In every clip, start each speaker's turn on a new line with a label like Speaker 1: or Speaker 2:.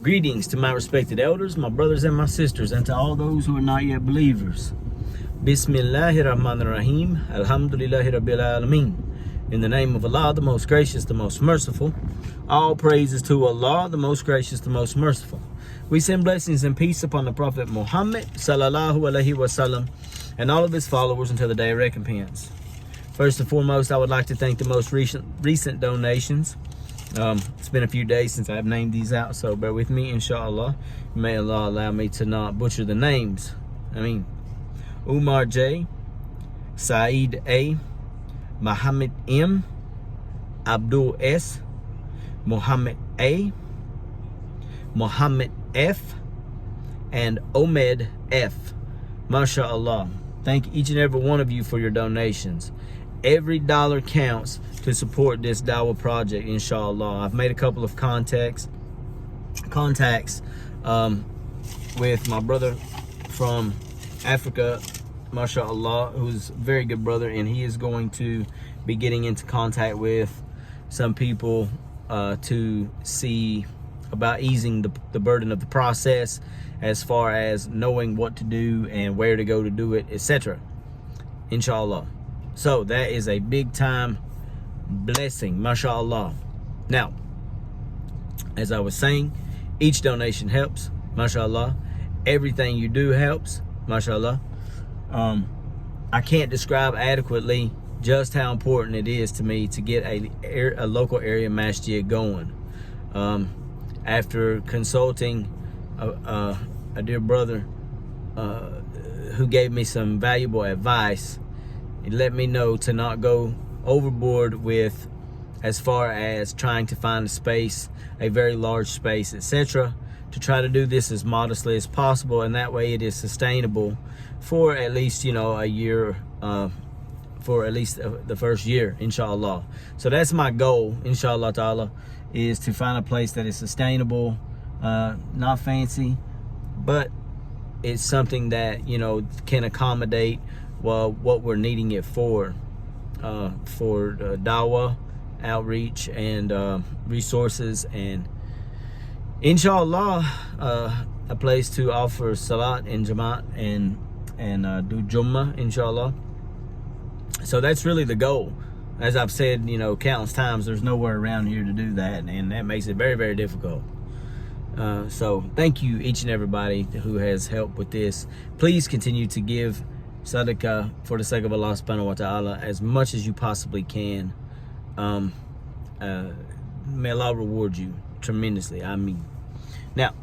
Speaker 1: Greetings to my respected elders, my brothers and my sisters, and to all those who are not yet believers. Bismillahirrahmanirrahim. Alhamdulillahi Rabbil Alameen. In the name of Allah, the most gracious, the most merciful. All praises to Allah, the most gracious, the most merciful. We send blessings and peace upon the Prophet Muhammad sallallahu alaihi wasallam and all of his followers until the day of recompense. First and foremost, I would like to thank the most recent donations. It's been a few days since I've named these out, so bear with me, inshallah. May Allah allow me to not butcher the names. Umar J, Saeed A, Muhammad M, Abdul S, Muhammad A, Muhammad F, and Omed F. MashaAllah. Thank each and every one of you for your donations. Every dollar counts to support this Dawah project, inshallah. I've made a couple of contacts with my brother from Africa, mashallah, who's a very good brother, and he is going to be getting into contact with some people to see about easing the burden of the process as far as knowing what to do and where to go to do it, etc. Inshallah. So that is a big time blessing, mashallah. Now, as I was saying, each donation helps, mashallah. Everything you do helps, mashallah. I can't describe adequately just how important it is to me to get a local area masjid going. After consulting a dear brother who gave me some valuable advice, he let me know to not go overboard with as far as trying to find a space, a very large space, etc. To try to do this as modestly as possible, and that way it is sustainable for at least, a year, for at least the first year, inshallah. So that's my goal, inshallah ta'ala, is to find a place that is sustainable, not fancy, but it's something that, can accommodate what we're needing it for dawah, outreach, and resources, and inshallah a place to offer salat and jamaat and do Jummah, inshallah. So that's really the goal. As I've said, countless times, there's nowhere around here to do that, and that makes it very, very difficult. So thank you each and everybody who has helped with this. Please continue to give sadaqah for the sake of Allah subhanahu wa ta'ala as much as you possibly can. May Allah reward you tremendously. Now,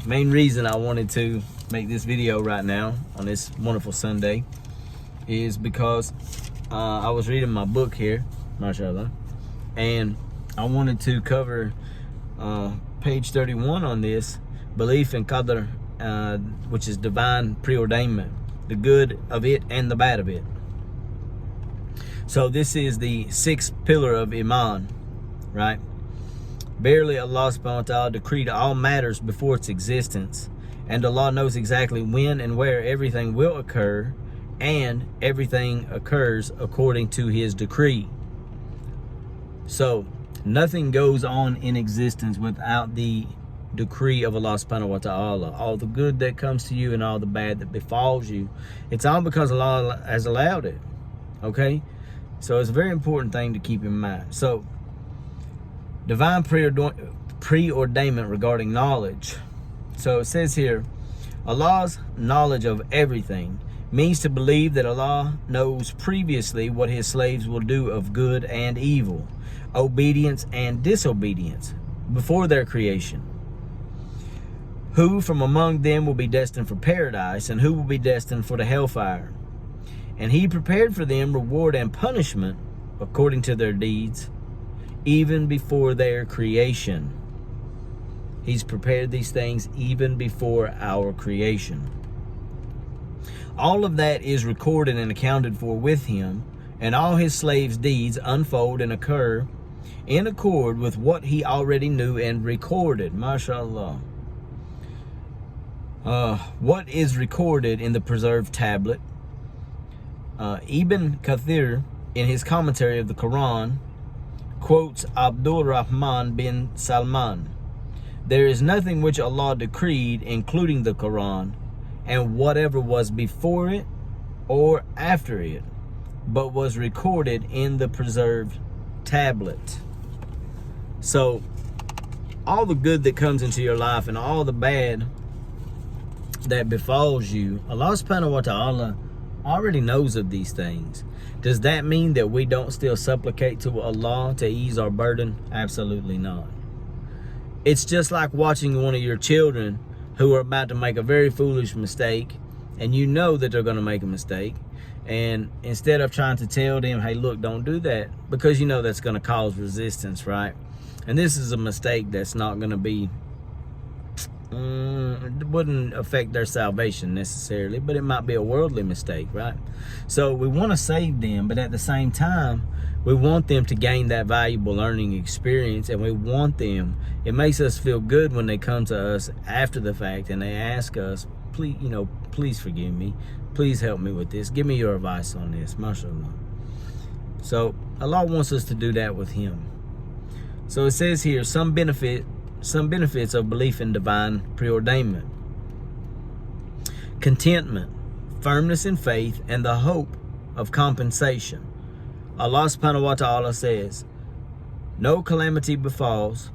Speaker 1: main reason I wanted to make this video right now on this wonderful Sunday is because I was reading my book here, mashallah, and I wanted to cover page 31 on this, belief in qadr, which is divine preordainment, the good of it and the bad of it. So this is the sixth pillar of Iman, right? Verily Allah subhanahu wa ta'ala decreed all matters before its existence, and Allah knows exactly when and where everything will occur, and everything occurs according to his decree. So nothing goes on in existence without the decree of Allah subhanahu wa ta'ala. All the good that comes to you and all the bad that befalls you, it's all because Allah has allowed it. Okay? So it's a very important thing to keep in mind. So divine preordainment regarding knowledge. So it says here, Allah's knowledge of everything means to believe that Allah knows previously what his slaves will do of good and evil, obedience and disobedience before their creation. Who from among them will be destined for paradise, and who will be destined for the hellfire. And he prepared for them reward and punishment according to their deeds, even before their creation. He's prepared these things even before our creation. All of that is recorded and accounted for with him, and all his slaves' deeds unfold and occur in accord with what he already knew and recorded. MashaAllah. What is recorded in the preserved tablet? Ibn Kathir, in his commentary of the Quran, Quotes Abdul Rahman bin Salman, "There is nothing which Allah decreed, including the Quran, and whatever was before it or after it, but was recorded in the preserved tablet." So all the good that comes into your life and all the bad that befalls you, Allah subhanahu wa ta'ala already knows of these things. Does that mean that we don't still supplicate to Allah to ease our burden? Absolutely not. It's just like watching one of your children who are about to make a very foolish mistake, and you know that they're going to make a mistake, and instead of trying to tell them, hey, look, don't do that, because you know that's going to cause resistance, right? And this is a mistake that's not going to be, it wouldn't affect their salvation necessarily, but it might be a worldly mistake, right? So we want to save them, but at the same time, we want them to gain that valuable learning experience, and we want them, it makes us feel good when they come to us after the fact and they ask us, please, please forgive me, please help me with this, give me your advice on this, mashallah. So Allah wants us to do that with Him. So it says here, some benefits of belief in divine preordainment: contentment, firmness in faith, and the hope of compensation. Allah subhanahu wa ta'ala says, no calamity befalls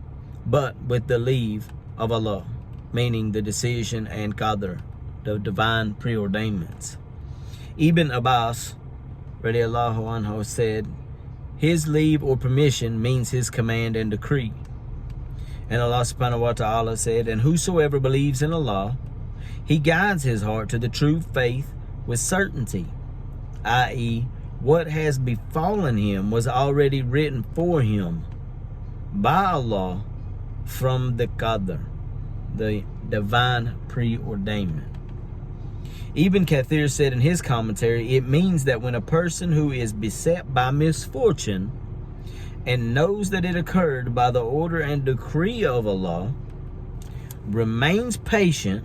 Speaker 1: but with the leave of Allah, meaning the decision and qadr, the divine preordainments. Ibn Abbas radiallahu anhu said, His leave or permission means His command and decree. And Allah subhanahu wa ta'ala said, and whosoever believes in Allah, He guides his heart to the true faith with certainty, i.e., what has befallen him was already written for him by Allah from the qadr, the divine preordainment. Ibn Kathir said in his commentary, it means that when a person who is beset by misfortune and knows that it occurred by the order and decree of Allah, remains patient,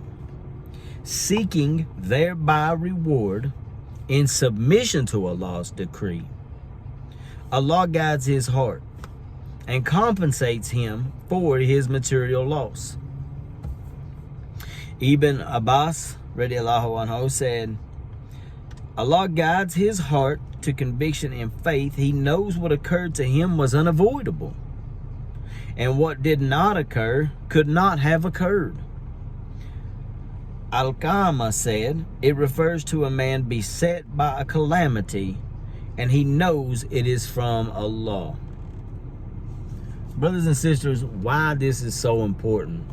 Speaker 1: seeking thereby reward in submission to Allah's decree, Allah guides his heart and compensates him for his material loss. Ibn Abbas radiallahu anhu said, Allah guides his heart to conviction and faith. He knows what occurred to him was unavoidable, and what did not occur could not have occurred. Al-Qama said, it refers to a man beset by a calamity and he knows it is from Allah. Brothers and sisters, why this is so important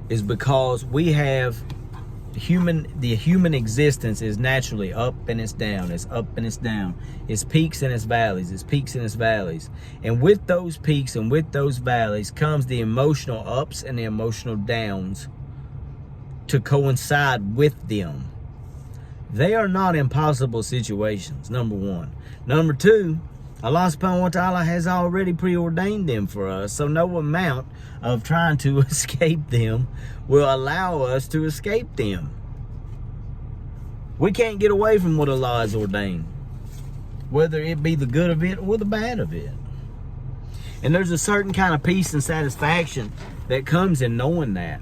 Speaker 1: is because we have the human existence is naturally up and it's down, it's up and it's down, it's peaks and it's valleys, it's peaks and it's valleys. And with those peaks and with those valleys comes the emotional ups and the emotional downs to coincide with them. They are not impossible situations, number one. Number two, Allah subhanahu wa ta'ala has already preordained them for us, so no amount of trying to escape them will allow us to escape them. We can't get away from what Allah has ordained, whether it be the good of it or the bad of it. And there's a certain kind of peace and satisfaction that comes in knowing that.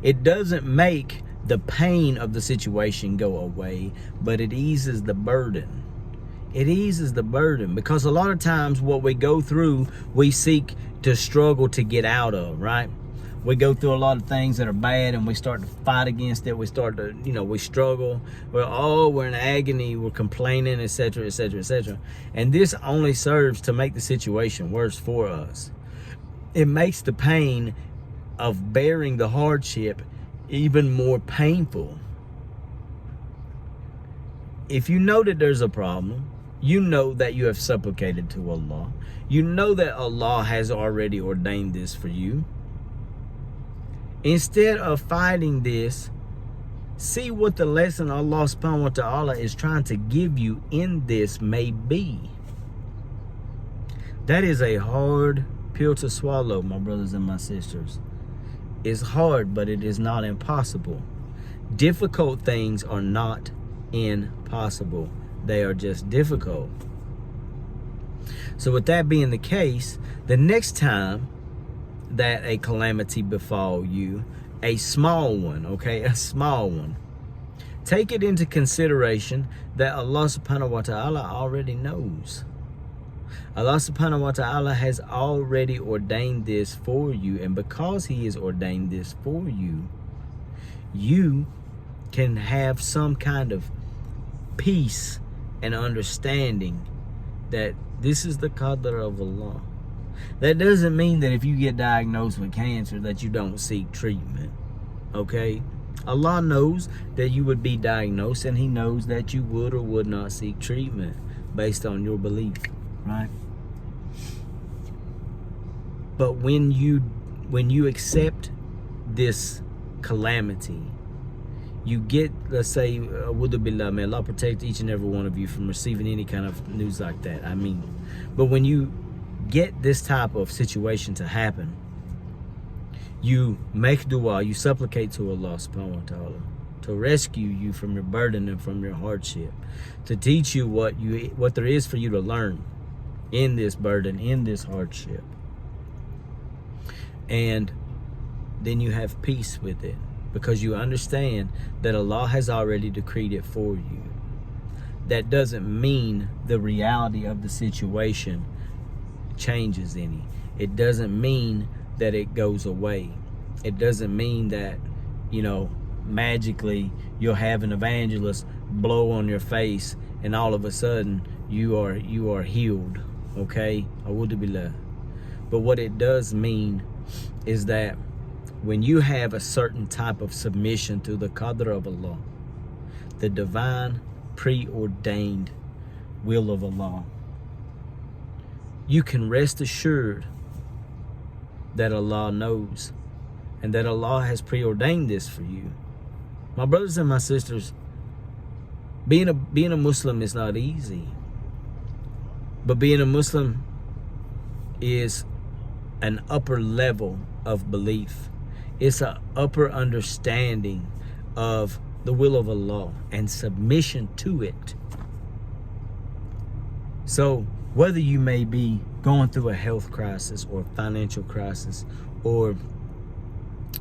Speaker 1: It doesn't make the pain of the situation go away, but it eases the burden. It eases the burden, because a lot of times what we go through, we seek to struggle to get out of, right? We go through a lot of things that are bad and we start to fight against it. We start to, we struggle. We're in agony, we're complaining, etc., etc., etc. And this only serves to make the situation worse for us. It makes the pain of bearing the hardship even more painful. If you know that there's a problem, you know that you have supplicated to Allah, you know that Allah has already ordained this for you. Instead of fighting this, see what the lesson Allah subhanahu wa ta'ala is trying to give you in this may be. That is a hard pill to swallow, my brothers and my sisters. It's hard, but it is not impossible. Difficult things are not impossible. They are just difficult. So with that being the case, the next time that a calamity befall you, a small one, okay, a small one, take it into consideration that Allah subhanahu wa ta'ala already knows. Allah subhanahu wa ta'ala has already ordained this for you, and because He has ordained this for you, you can have some kind of peace and understanding that this is the qadr of Allah. That doesn't mean that if you get diagnosed with cancer that you don't seek treatment, okay? Allah knows that you would be diagnosed, and He knows that you would or would not seek treatment based on your belief, right? But when you accept this calamity, you get, let's say, A'udhu billah, may Allah protect each and every one of you from receiving any kind of news like that, I mean. But when you get this type of situation to happen, you make dua, you supplicate to Allah subhanahu wa ta'ala to rescue you from your burden and from your hardship, to teach you what there is for you to learn in this burden, in this hardship. And then you have peace with it, because you understand that Allah has already decreed it for you. That doesn't mean the reality of the situation changes any. It doesn't mean that it goes away. It doesn't mean that, you know, magically you'll have an evangelist blow on your face and all of a sudden you are healed, okay? A'udhu billah. But what it does mean is that when you have a certain type of submission to the qadr of Allah, the divine preordained will of Allah, you can rest assured that Allah knows and that Allah has preordained this for you. My brothers and my sisters, being a Muslim is not easy. But being a Muslim is an upper level of belief. It's an upper understanding of the will of Allah and submission to it. So whether you may be going through a health crisis or financial crisis, or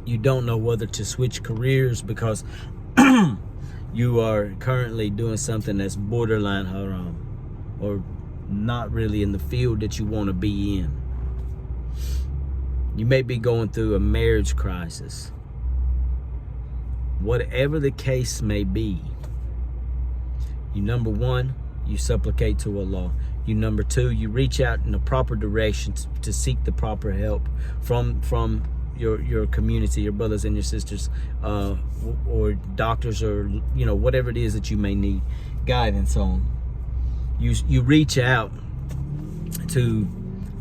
Speaker 1: you don't know whether to switch careers because you are currently doing something that's borderline haram, or not really in the field that you want to be in. You may be going through a marriage crisis. Whatever the case may be, you, number one, you supplicate to Allah. You, number two, you reach out in the proper direction to seek the proper help from your community, your brothers and your sisters, or doctors, or whatever it is that you may need guidance on. You reach out to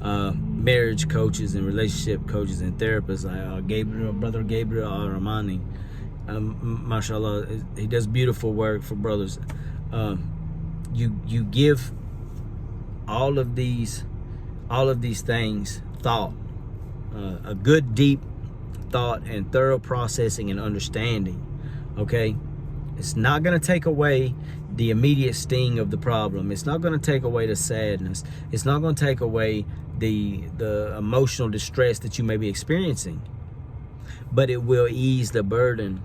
Speaker 1: marriage coaches and relationship coaches and therapists, like Brother Gabriel Al-Rahmani. Mashallah, he does beautiful work for brothers. You give all of these things thought, a good deep thought and thorough processing and understanding. Okay, it's not going to take away the immediate sting of the problem. It's not going to take away the sadness. It's not going to take away the emotional distress that you may be experiencing, but it will ease the burden.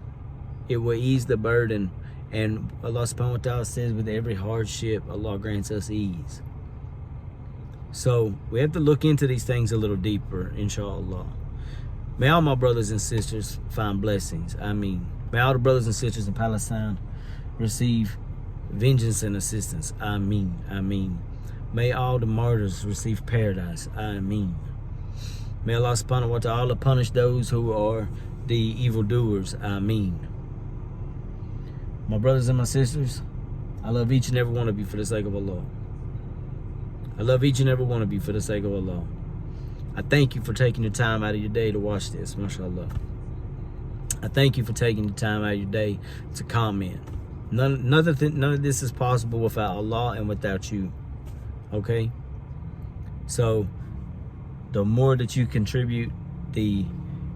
Speaker 1: It will ease the burden. And Allah subhanahu wa ta'ala says, with every hardship, Allah grants us ease. So we have to look into these things a little deeper, inshallah. May all my brothers and sisters find blessings. I mean, may all the brothers and sisters in Palestine receive vengeance and assistance. Ameen. Ameen. May all the martyrs receive paradise. Ameen. May Allah subhanahu wa ta'ala punish those who are the evildoers. Ameen. My brothers and my sisters, I love each and every one of you for the sake of Allah. I love each and every one of you for the sake of Allah. I thank you for taking your time out of your day to watch this, mashallah. I thank you for taking the time out of your day to comment. None of this is possible without Allah and without you. Okay? So, the more that you contribute, the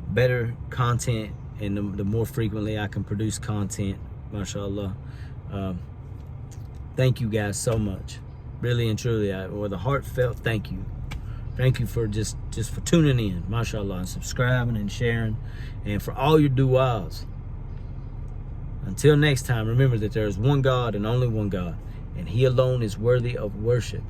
Speaker 1: better content, and the more frequently I can produce content, mashallah. Thank you guys so much. Really and truly, with a heartfelt thank you. Thank you for just for tuning in, mashallah, and subscribing and sharing, and for all your du'as. Until next time, remember that there is one God and only one God, and He alone is worthy of worship.